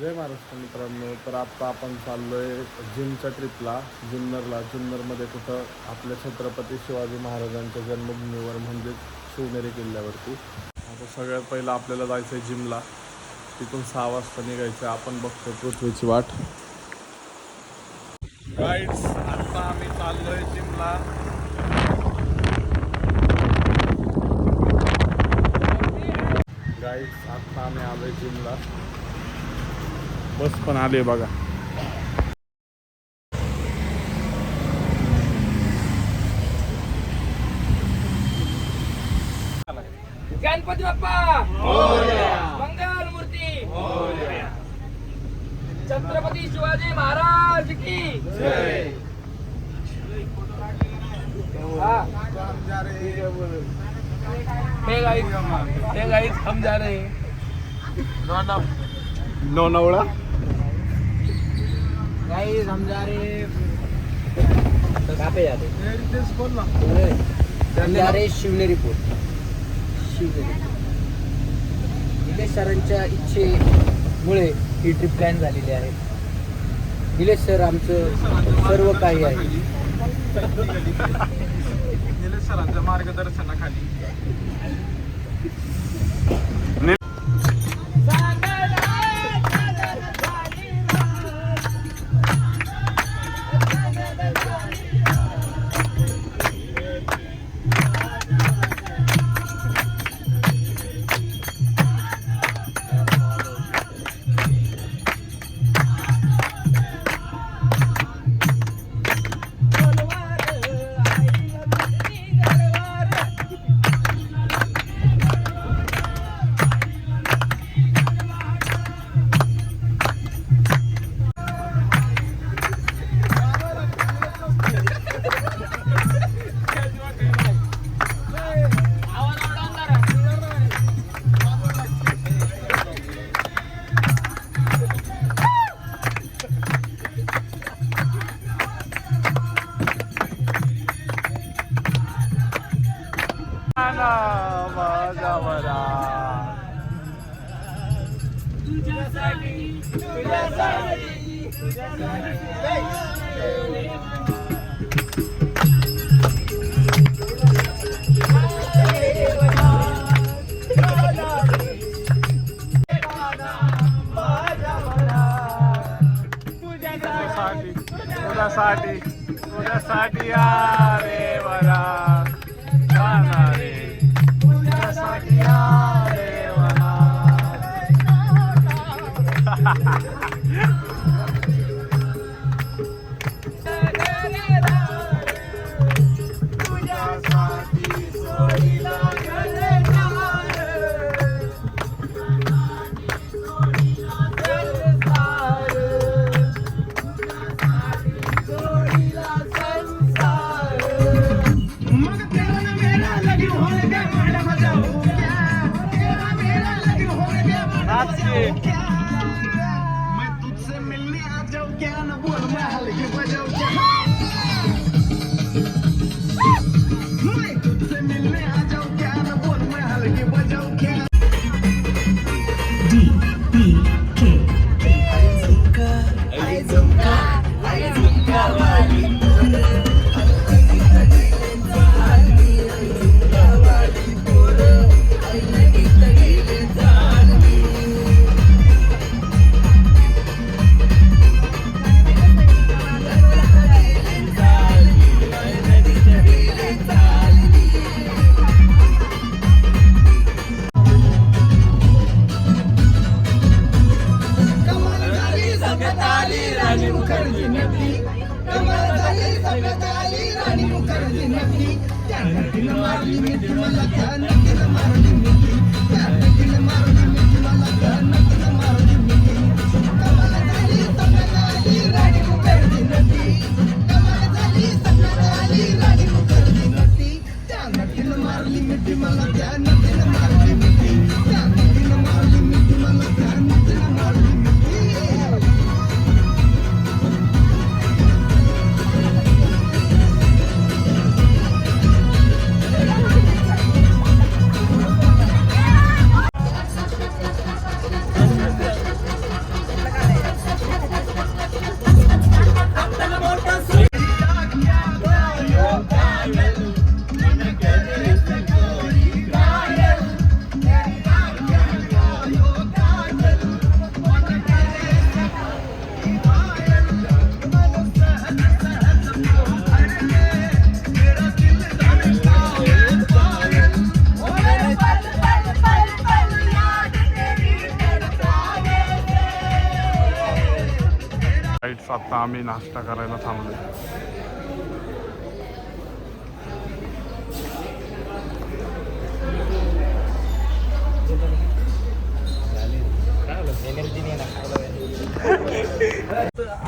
जय महाराष्ट्र मित्रांनो. तर आता आपण चाललोय जिमच्या ट्रिपला, जुन्नरमध्ये कुठं आपल्या छत्रपती शिवाजी महाराजांच्या जन्मभूमीवर म्हणजे शिवनेरी किल्ल्यावरती. आता सगळ्यात पहिलं आपल्याला जायचं आहे जिमला. तिथून 6 वाजता निघायचं. आपण बघतो पृथ्वीची वाट. गाईड्स, आता आम्ही चाललोय जिमला. गाईड्स, आता आम्ही आलोय जिमला. बस पण आले बघा. गणपती बाप्पा मंगल मूर्ती, छत्रपती शिवाजी महाराज की जय. हे गाइस हम जा रहे हैं लोणावळा. गाइस हम जा रहे हैं. कहाँ पे जाते हैं? हम जा रहे हैं शिवनेरी फोर्ट. निलेश सरांच्या इच्छेमुळे ही ट्रिप प्लॅन झालेली आहे. निलेश सर आमचं सर्व काही आहे. निलेश सरांच्या मार्गदर्शनाखाली तुझ्यासाठी आरे वरा रे, तुझ्यासाठी आरे वरा. राईट्स आता आम्ही नाश्ता करायला थांबलो.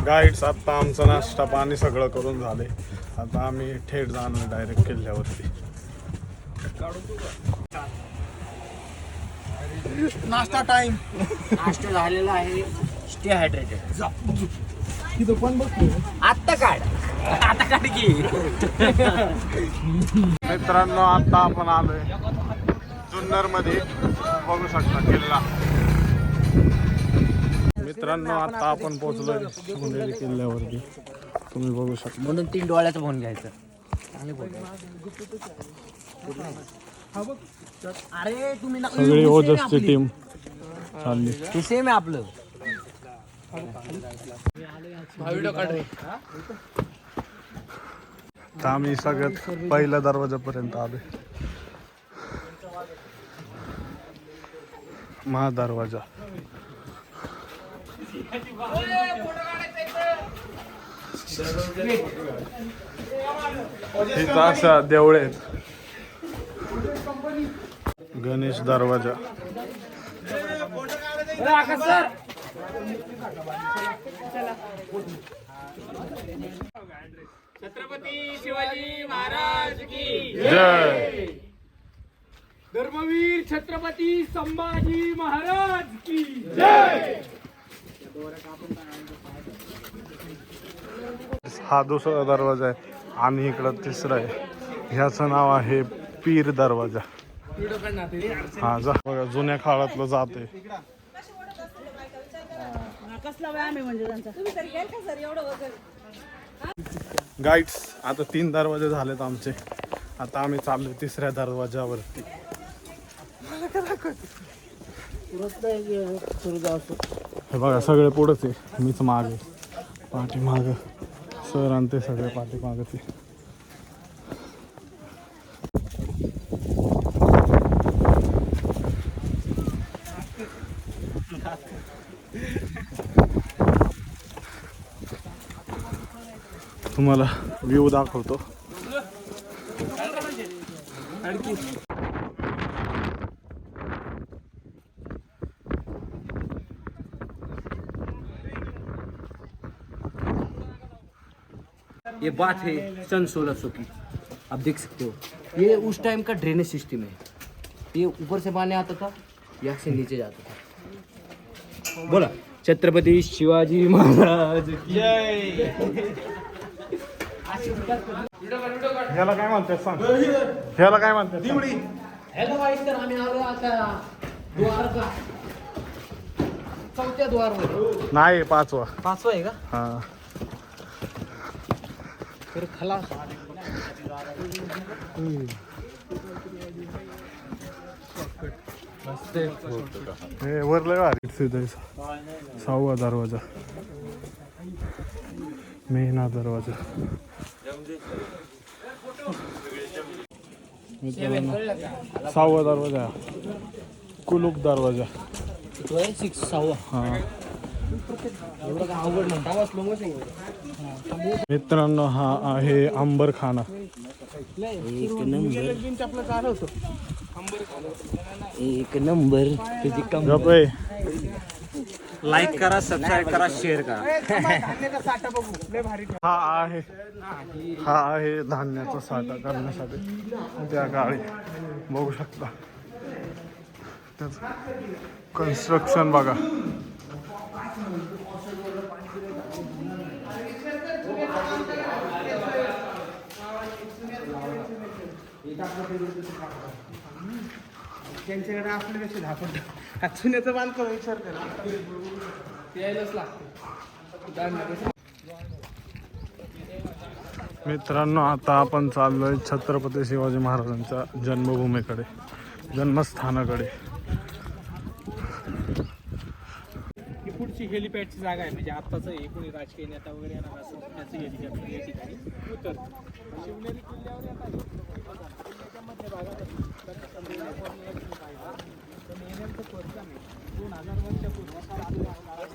गाईड्स आता आमचा नाश्ता पाणी सगळं करून झाले. आता आम्ही थेट जाणार डायरेक्ट किल्ल्यावरती. नाश्ता टाइम. नाश्ता झालेला आहे. Stay hydrated. आता काढ की. मित्रांनो आता आपण आलोय जुन्नर मध्ये. बघू शकता किल्ला. मित्रांनो आता आपण पोहोचलोय शिवनेरी किल्ल्यावरती. तुम्ही बघू शकता. म्हणून 3 डोळ्याचं फोन घ्यायचं. अरे तुम्ही सगळी ओजसची टीम चालली. ते सेम आहे आपलं. तर आम्ही सगळ्यात पहिल्या दरवाजापर्यंत आलोय. महादरवाजा. इथं अशा देवळे आहेत. गणेश दरवाजा. छत्रपती शिवाजी महाराज की जय. धर्मवीर छत्रपती संभाजी महाराज की जय. हा दुसरा दरवाजा आहे आणि इकडं तिसरा आहे. ह्याचं नाव आहे पीर दरवाजा. हा जा बघा जुन्या काळातलं जाते. गाईड्स आता 3 दरवाजे झालेत आमचे. आता आम्ही चाललोय तिसऱ्या दरवाजावरती. हे बघा सगळे पुढंच आहे. मीच मागे पाठीमाग. सर आणि ते सगळे पाठीमागच आहे. तुम्हाला व्ह्यू दाखवतो. ये बात है सन 1600 की. आप देख सकते हो ये उस टाइम का ड्रेनेज सिस्टम है. ये ऊपर से पानी आता था, यहाँ से नीचे जाता था. बोला छत्रपती शिवाजी महाराज की जय. ह्याला काय म्हणतात सांग. ह्याला काय म्हणतात. हॅलो गाईस, तर आम्ही आलो आता द्वारका. 4थ्या द्वारवर. नाही 5वा. 5वा आहे का? हा तर खलास. हे वरलं भारी. 6वा दरवाजा. मेहना दरवाजा. 6वा दरवाजा. कुलूप दरवाजा. 6वा. हा एवढं अवघड म्हणता. Slow motion. मित्रांनो हा आहे अंबरखाना. एक नंबर. गप आहे. लाईक करा, सबस्क्राईब करा, शेअर करा. हा आहे धान्याचा साठा करण्यासाठी. त्या काळी बघू शकता. कन्स्ट्रक्शन बघा. त्यांच्याकडे आपल्यापेक्षा धापट चुन्याचं बांधकाम विचार करा. यायलाच लागतं. मित्रांनो आता आपण चाललोय छत्रपती शिवाजी महाराजांच्या जन्मभूमीकडे, जन्मस्थानाकडे. ही पुढची हेलिपॅडची जागा आहे. म्हणजे आत्ताचं हे कोणी राजकीय नेता वगैरे येणार असेल त्याचं हेलिकॉप्टर या ठिकाणी उतरतं. शिवनेरी किल्ल्यावर येतात. किल्ल्याच्या मध्य भागात नेण्याचं खोदकाम आहे. 2000 वर्षापूर्वी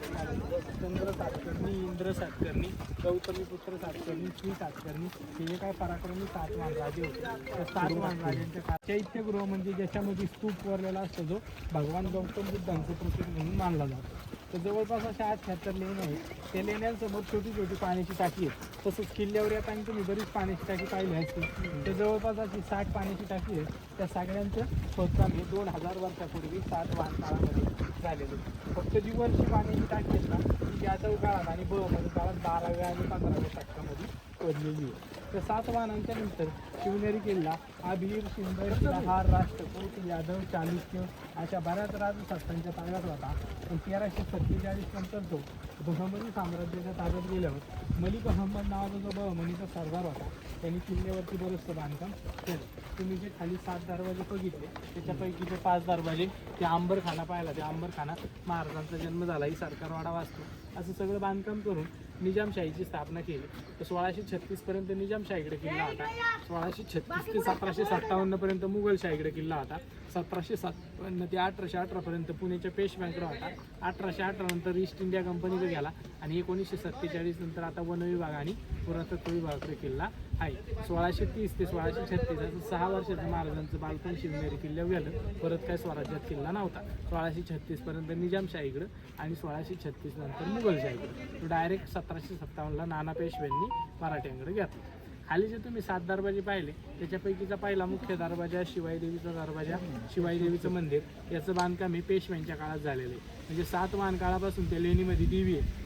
चंद्र सातकर्णी, इंद्र सातकर्णी, गौतमीपुत्र सातकर्णी, श्री सातकर्णी हे जे काय पराक्रमी सातवाहन राजे होते त्या सातवाहन राजांच्या चैत्यगृह म्हणजे ज्याच्यामध्ये स्तूप कोरलेला असतो जो भगवान गौतम बुद्धांचं प्रतीक म्हणून मानला जातो. तर जवळपास अशा 78 लेण्या आहेत. त्या लेण्यांसमोर छोटी छोटी पाण्याची टाकी आहे. तसंच किल्ल्यावर येताना तुम्ही बरीच पाण्याची टाकी पाहिली असते. तर जवळपास अशी 60 पाण्याची टाकी आहे. त्या सगळ्यांचं खोदकाम हे 2000 वर्षापूर्वी सातवाहन काळामध्ये झालेलं. फक्त जी वरची पाण्याची टाकी आहे ना ती यादव काळात आणि बहमनी काळात 12व्या आणि 15व्या शतकामध्ये खोदलेली आहे. तर सातवाहनांच्या नंतर शिवनेरी किल्ला अभिर, शिंदे, शिलाहार, राष्ट्रकूट, यादव, चालुक्य अशा बऱ्याच राजसत्तांच्या ताब्यात होता. पण 1347 नंतर तो बहमनी साम्राज्याच्या ताब्यात गेल्यावर मलिक अहमद नावाचा जो बहमनीचा सरदार होता त्यांनी किल्ल्यावरती बरंचसं बांधकाम केलं. तुम्ही जे खाली 7 दरवाजे बघितले त्याच्यापैकी ते 5 दरवाजे ते अंबरखाना पाहिला. त्या अंबरखाना महाराजांचा जन्म झाला ही सरकारवाडा वास्तू असं सगळं बांधकाम करून निजामशाहीची स्थापना केली. तर 1636 पर्यंत निजामशाहीकडे किल्ला होता. 1636 ते 1757 पर्यंत मुघलशाहीकडे किल्ला होता. 1757 ते 1818 पर्यंत पुण्याच्या पेशव्यांकडे होता. 1818 नंतर ईस्ट इंडिया कंपनीकडे गेला आणि 1947 नंतर आता वन विभाग आणि पुरातत्व विभागाकडे किल्ला आहे. 1630 ते 1636 असं 6 वर्षाचं महाराजांचं बालपण शिवनेरी किल्ल्यावर गेलं. परत काय स्वराज्यात किल्ला नव्हता. 1636 पर्यंत निजामशाहीकडं आणि 1636 नंतर मुघलशाहीकडे. तो डायरेक्ट 1757ला नाना पेशव्यांनी मराठ्यांकडे घेतला. खाली जे तुम्ही 7 दरवाजे पाहिले त्याच्यापैकीचा पहिला मुख्य दरवाजा शिवाई देवीचा दरवाजा, शिवाई देवीचं मंदिर याचं बांधकाम हे पेशव्यांच्या काळात झालेलं आहे. म्हणजे सातवाहन काळापासून त्या लेणीमध्ये देवी आहे.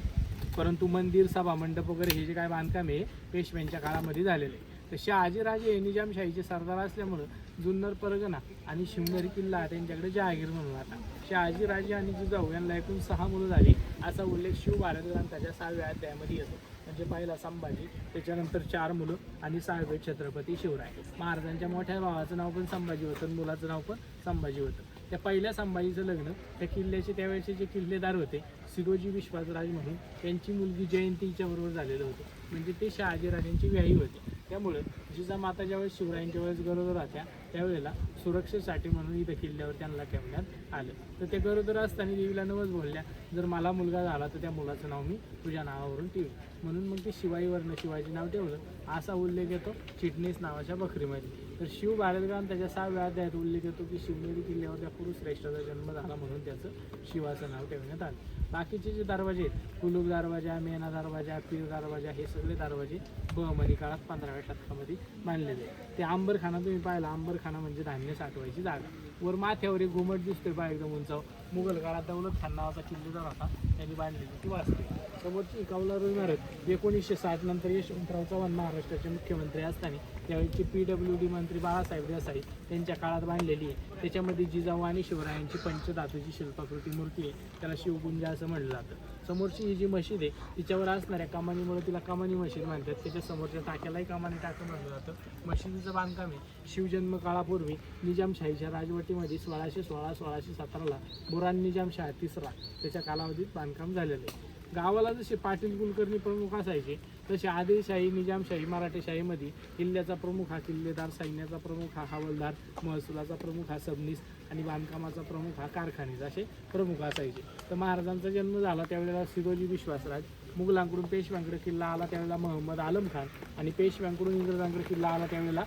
परंतु मंदिर, सभा मंडप वगैरे हे जे काय बांधकाम आहे पेशव्यांच्या काळामध्ये झालेलं आहे. तर शहाजीराजे हे निजामशाहीचे सरदार असल्यामुळं जुन्नर परगणा आणि शिवनेरी किल्ला त्यांच्याकडे जहागीर म्हणून आता. शहाजीराजे आणि जिजाऊ यांना एकूण 6 मुलं झाली असा उल्लेख शिव भारत ग्रंथाच्या 6व्या अध्यायामध्ये येतो. म्हणजे पहिला संभाजी, त्याच्यानंतर 4 मुलं आणि 6वे छत्रपती शिवराय. महाराजांच्या मोठ्या भावाचं नाव पण संभाजी होतं, मुलाचं नाव पण संभाजी होतं. त्या पहिल्या संभाजीचं लग्न त्या किल्ल्याचे त्यावेळेचे जे किल्लेदार होते सिरोजी विश्वासराज म्हणून त्यांची मुलगी जयंती हिच्याबरोबर झालेलं होतं. म्हणजे ते शहाजीराजांची व्याही होती. त्यामुळं जिजामाता ज्यावेळेस शिवरायांच्या वेळेस गरोदर होत्या त्यावेळेला सुरक्षेसाठी म्हणून इथं किल्ल्यावर त्यांना ठेवण्यात आलं. तर ते गरोदर असताना देवीला नवस बोलल्या जर मला मुलगा झाला तर त्या मुलाचं नाव मी तुझ्या नावावरून ठेवीन. म्हणून मग ते शिवाईवरनं शिवाजी नाव ठेवलं असा उल्लेख येतो चिटणीस नावाच्या बकरीमध्ये. तर शिव भारतग्रंथ त्याच्या 6व्या अध्यायात उल्लेख येतो की शिवनेरी किल्ल्यावर त्या पुरुष श्रेष्ठाचा जन्म झाला म्हणून त्याचं शिवाचं नाव ठेवण्यात आलं. बाकीचे जे दरवाजे आहेत कुलूप दरवाजा, मेना दरवाजा, पीर दरवाजा हे सगळे दरवाजे बहमनी काळात 15व्या शतकामध्ये बांधलेले आहेत. ते अंबरखाना तुम्ही पाहिला, अंबरखाना म्हणजे धान्य साठवायची जागा. वर माथ्यावर एक घुमट दिसतोय बा एकदम उंचाव. मुघल काळात दौलत खान नावाचा किल्लेदार होता त्यांनी बांधलेली ती वाचते. समोरची कौलारू इमारत 1960 नंतर यशवंतराव चव्हाण महाराष्ट्राचे मुख्यमंत्री असताना त्यावेळेची PWD मंत्री बाळासाहेब देसाई त्यांच्या काळात बांधलेली आहे. त्याच्यामध्ये जिजाऊ आणि शिवरायांची पंचधातूची शिल्पाकृती मूर्ती आहे. त्याला शिवकुंज असं म्हणलं जातं. समोरची ही जी मशीद आहे तिच्यावर असणाऱ्या कमानीमुळे तिला कमानी मशीद म्हणतात. त्याच्या समोरच्या टाक्यालाही कमानी टाकं म्हणलं जातं. मशिदीचं बांधकाम आहे शिवजन्म काळापूर्वी निजामशाहीच्या राजवटीमध्ये 1616 1617ला बुरान निजामशाह तिसरा त्याच्या कालावधीत बांधकाम झालेलं आहे. गावाला जसे पाटील कुलकर्णी प्रमुख असायचे तसे आदिलशाही, निजामशाही, मराठेशाहीमध्ये किल्ल्याचा प्रमुख हा किल्लेदार, सैन्याचा प्रमुख हा हवालदार, महसुलाचा प्रमुख हा सबनीस आणि बांधकामाचा प्रमुख हा कारखानीस असे प्रमुख असायचे. तर महाराजांचा जन्म झाला त्यावेळेला सिरोजी विश्वासराज, मुघलांकडून पेशव्यांकडे किल्ला आला त्यावेळेला मोहम्मद आलम खान आणि पेशव्यांकडून इंग्रजांकडे किल्ला आला त्यावेळेला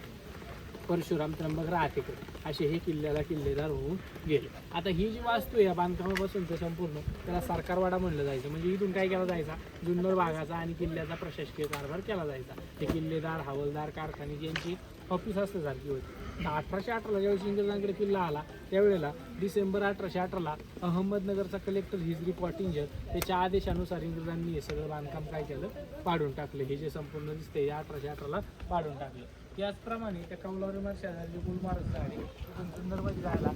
परशुराम त्र्यंबक राहतेकर असे हे किल्ल्याला किल्लेदार होऊन गेले. आता ही जी वास्तू आहे या बांधकामापासून ते संपूर्ण त्याला सरकारवाडा म्हणलं जायचं. म्हणजे इथून काय केला जायचा जुन्नर भागाचा आणि किल्ल्याचा प्रशासकीय कारभार केला जायचा. हे किल्लेदार, हवालदार, कारखानी यांची ऑफिस असल्यासारखी होती. 1818ला ज्यावेळेस इंग्रजांकडे किल्ला आला त्यावेळेला डिसेंबर 1818ला अहमदनगरचा कलेक्टर हिजरी कॉटिंजर त्याच्या आदेशानुसार इंग्रजांनी हे सगळं बांधकाम काय केलं पाडून टाकलं. हे जे संपूर्ण दिसते 1818ला पाडून टाकलं. त्याचप्रमाणे त्या कौलारू शेजारी जे गुलमार्ग झाले तिथून सुंदरमध्ये जायला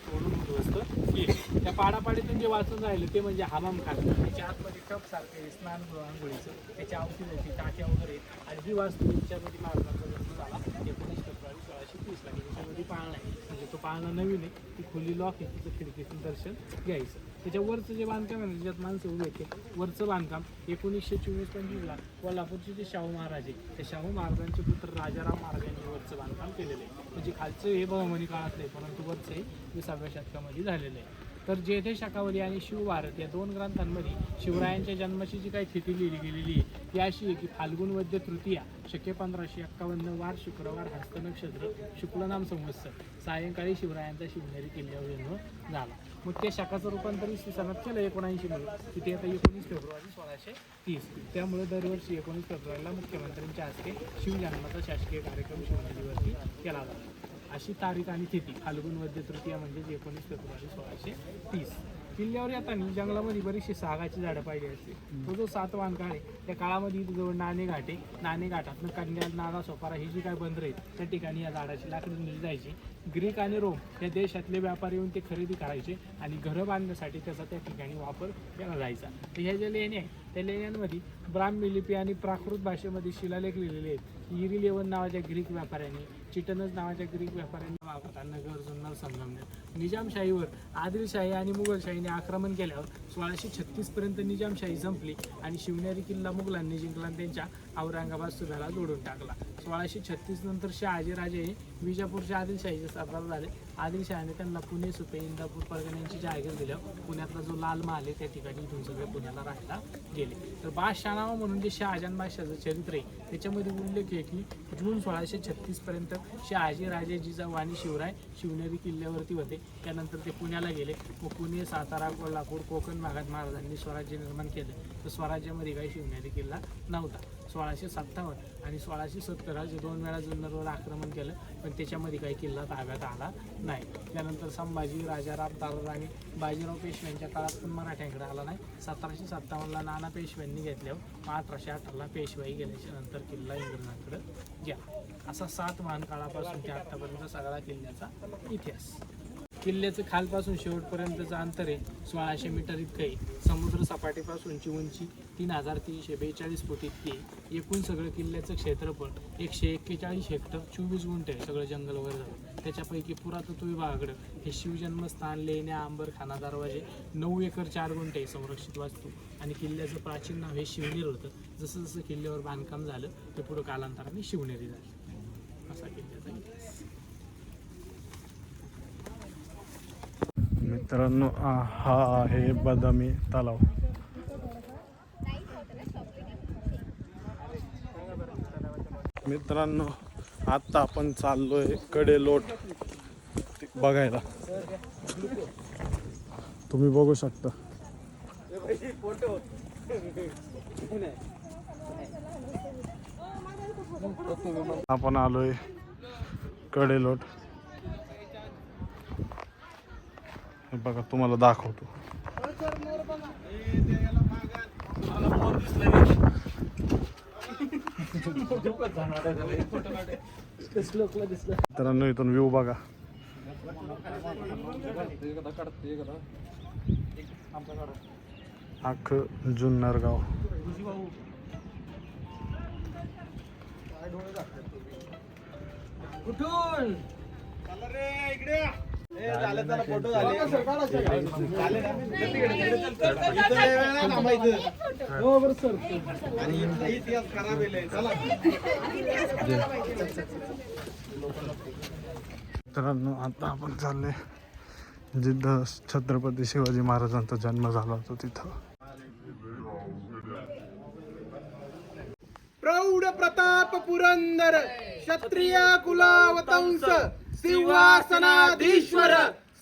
तोडून उद्ध्वस्त केले. त्या पाडापाडीतून जे वाचून राहिलं ते म्हणजे हमाम खान. त्याच्या आतमध्ये टप सारखे स्नानगृह आंघोळीचं त्याच्या अवतीभोवती टाक्या वगैरे आणि ही वास्तू त्याच्यामध्ये महाराजांचा जन्म झाला 19 फेब्रुवारी 1630ला. त्याच्यामध्ये पाळणा आहे म्हणजे तो पाळणा नवीन आहे ती खुली लॉक आहे तिचं खिडकीतून दर्शन घ्यायचं. त्याच्यावरचं जे बांधकाम आहे ना, ज्याच्यात माणसं उभे आहेत ते वरचं बांधकाम 1924-25ला कोल्हापूरचे जे शाहू महाराज आहे त्या शाहू महाराजांचे पुत्र राजाराम महाराज यांनी वरचं बांधकाम केलेलं आहे. म्हणजे खालचं हे बहमनी काळातलं आहे, परंतु वरचं हे 20व्या शतकामध्ये झालेलं आहे. तर जेथे शाकावली आणि शिवभारत या 2 ग्रंथांमध्ये शिवरायांच्या जन्माची जी काही तिथी लिहिली गेलेली आहे ती अशी आहे की फाल्गुन वद्य तृतीया शके 1551 वार शुक्रवार हस्त नक्षत्र शुक्लनाम संवत्सर सायंकाळी शिवरायांचा शिवनेरी किल्ल्यावर जन्म झाला. मग त्या शाखाचं रूपांतर इसवी सनात केलं 79 मध्ये, तिथे आता 19 फेब्रुवारी 1630. त्यामुळे दरवर्षी 19 फेब्रुवारीला मुख्यमंत्र्यांच्या हस्ते शिवजन्माचा शासकीय कार्यक्रम शिवनेरीवरती केला जातो. अशी तारीख आणि तिथी फाल्गुन वद्य तृतीया म्हणजे 19 फेब्रुवारी 1630. किल्ल्यावर येताना जंगलामध्ये बरीचशी सागाची झाडं पाहिजे असते. तो जो सातवाहन काळ आहे त्या काळामध्ये जवळ नाणेघाट आहे. नाणेघाटातनं कन्या, नागा, सोपारा ही जी काय बंदरं आहेत त्या ठिकाणी या झाडाची लाकडी नेली जायची. ग्रीक आणि रोम या देशातले व्यापारी येऊन ते खरेदी करायचे आणि घरं बांधण्यासाठी त्याचा त्या ठिकाणी वापर केला जायचा. तर ह्या ज्या लेण्या आहेत त्या लेण्यांमध्ये ब्राह्मी लिपी आणि प्राकृत भाषेमध्ये शिलालेख लिहिलेले आहेत. इरिलेवन नावाच्या ग्रीक व्यापाऱ्यांनी, चिटनस नावाच्या ग्रीक व्यापाऱ्यांनी नगर, जुन्नर, संगमनेर निजामशाहीवर आदिलशाही आणि मुघलशाहीने आक्रमण केल्यावर 1636 पर्यंत निजामशाही संपली आणि शिवनेरी किल्ला मुघलांनी जिंकला आणि त्यांच्या औरंगाबाद सुभ्याला जोडून टाकला. 1636 नंतर शहाजीराजे हे विजापूरच्या आदिलशाहीचे सरदार झाले. आदिलशाहीने त्यांना पुणे, सुपे, इंदापूर परगण्यांची जाहीर दिल्यावर पुण्यातला जो लाल महाल आहे त्या ठिकाणी इथून सगळे पुण्याला राहायला गेले. तर बादशाहनामा म्हणून जे शहाजहान बादशाहचं चरित्र आहे त्याच्यामध्ये उल्लेख आहे की जून 1636 पर्यंत शहाजीराजे जिजाऊ आणि शिवराय शिवनेरी किल्ल्यावरती होते. त्यानंतर ते पुण्याला गेले व पुणे, सातारा, कोल्हापूर, कोकण भागात महाराजांनी स्वराज्य निर्माण केलं. तर स्वराज्यामध्ये काही शिवनेरी किल्ला नव्हता. 1657 आणि 1670 असे 2 वेळा जुन्नरवर आक्रमण केलं पण त्याच्यामध्ये काही किल्ला ताब्यात आला नाही. त्यानंतर संभाजी, राजाराम, तारार आणि बाजीराव पेशव्यांच्या काळात पण मराठ्यांकडे आला नाही. 1757ला नाना पेशव्यांनी घेतल्यावर 1818ला पेशवाई गेल्याच्या नंतर किल्ला इंग्रजांकडे गेला. असा 7 महान काळापासून ते आतापर्यंत सगळा किल्ल्याचा इतिहास. किल्ल्याचं खालपासून शेवटपर्यंतचं अंतर आहे 1600 मीटर इतकं आहे. समुद्र सपाटीपासूनची उंची 3342 फूट इतकी आहे. एकूण सगळं किल्ल्याचं क्षेत्रफळ 141 हेक्टर 24 गुंठे सगळं जंगल वगैरे झालं. त्याच्यापैकी पुरातत्व विभागाकडं हे शिवजन्मस्थान, लेण्या, अंबरखाना, दरवाजे 9 एकर 4 गुंठे संरक्षित वास्तू आणि किल्ल्याचं प्राचीन नाव हे शिवनेर होतं. जसं जसं किल्ल्यावर बांधकाम झालं ते पुढं कालांतराने शिवनेरी झाली. असा किल्ल्याचा इतिहास. मित्रांनो हा आहे बदामी तलाव. मित्रांनो आता आपण चाललोय कडेलोट बघायला. तुम्ही बघू शकता. आपण आलोय कडेलोट. हे बघा तुम्हाला दाखवतो. मित्रांनो इथून व्ह्यू बघा. अख्खं जुन्नर गाव. कुठून फोटो मित्रांनो आता आपण चालले जिथं छत्रपती शिवाजी महाराजांचा जन्म झाला होता तिथं. प्रौढ प्रताप पुरंदर क्षत्रिय कुलावतंस सिंहासनाधीश्वर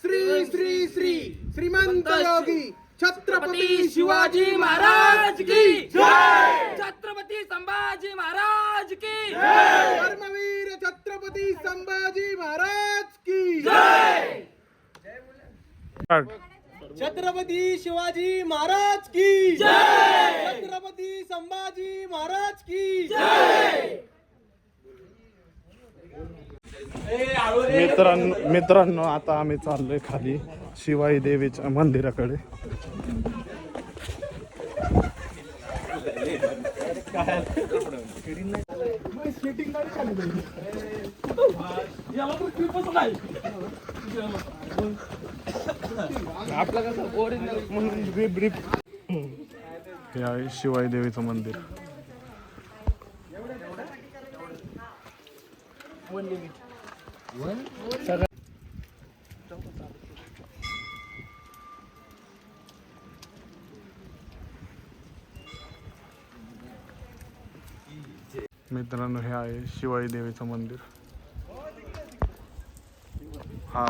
श्री श्री श्री श्रीमंत योगी छत्रपती शिवाजी महाराज की जय. छत्रपती संभाजी महाराज की धर्मवीर छत्रपती संभाजी महाराज की जय. छत्रपती शिवाजी महाराज की जय. छत्रपती संभाजी महाराज की जय. मित्रांनो आता आम्ही चाललोय खाली शिवाई देवीच्या मंदिराकडे. आपला कसं ओरिजिनल म्हणून ब्रीफ हे आहे शिवाई देवीचं मंदिर. मित्रांनो हे आहे शिवाई देवीचं मंदिर. हा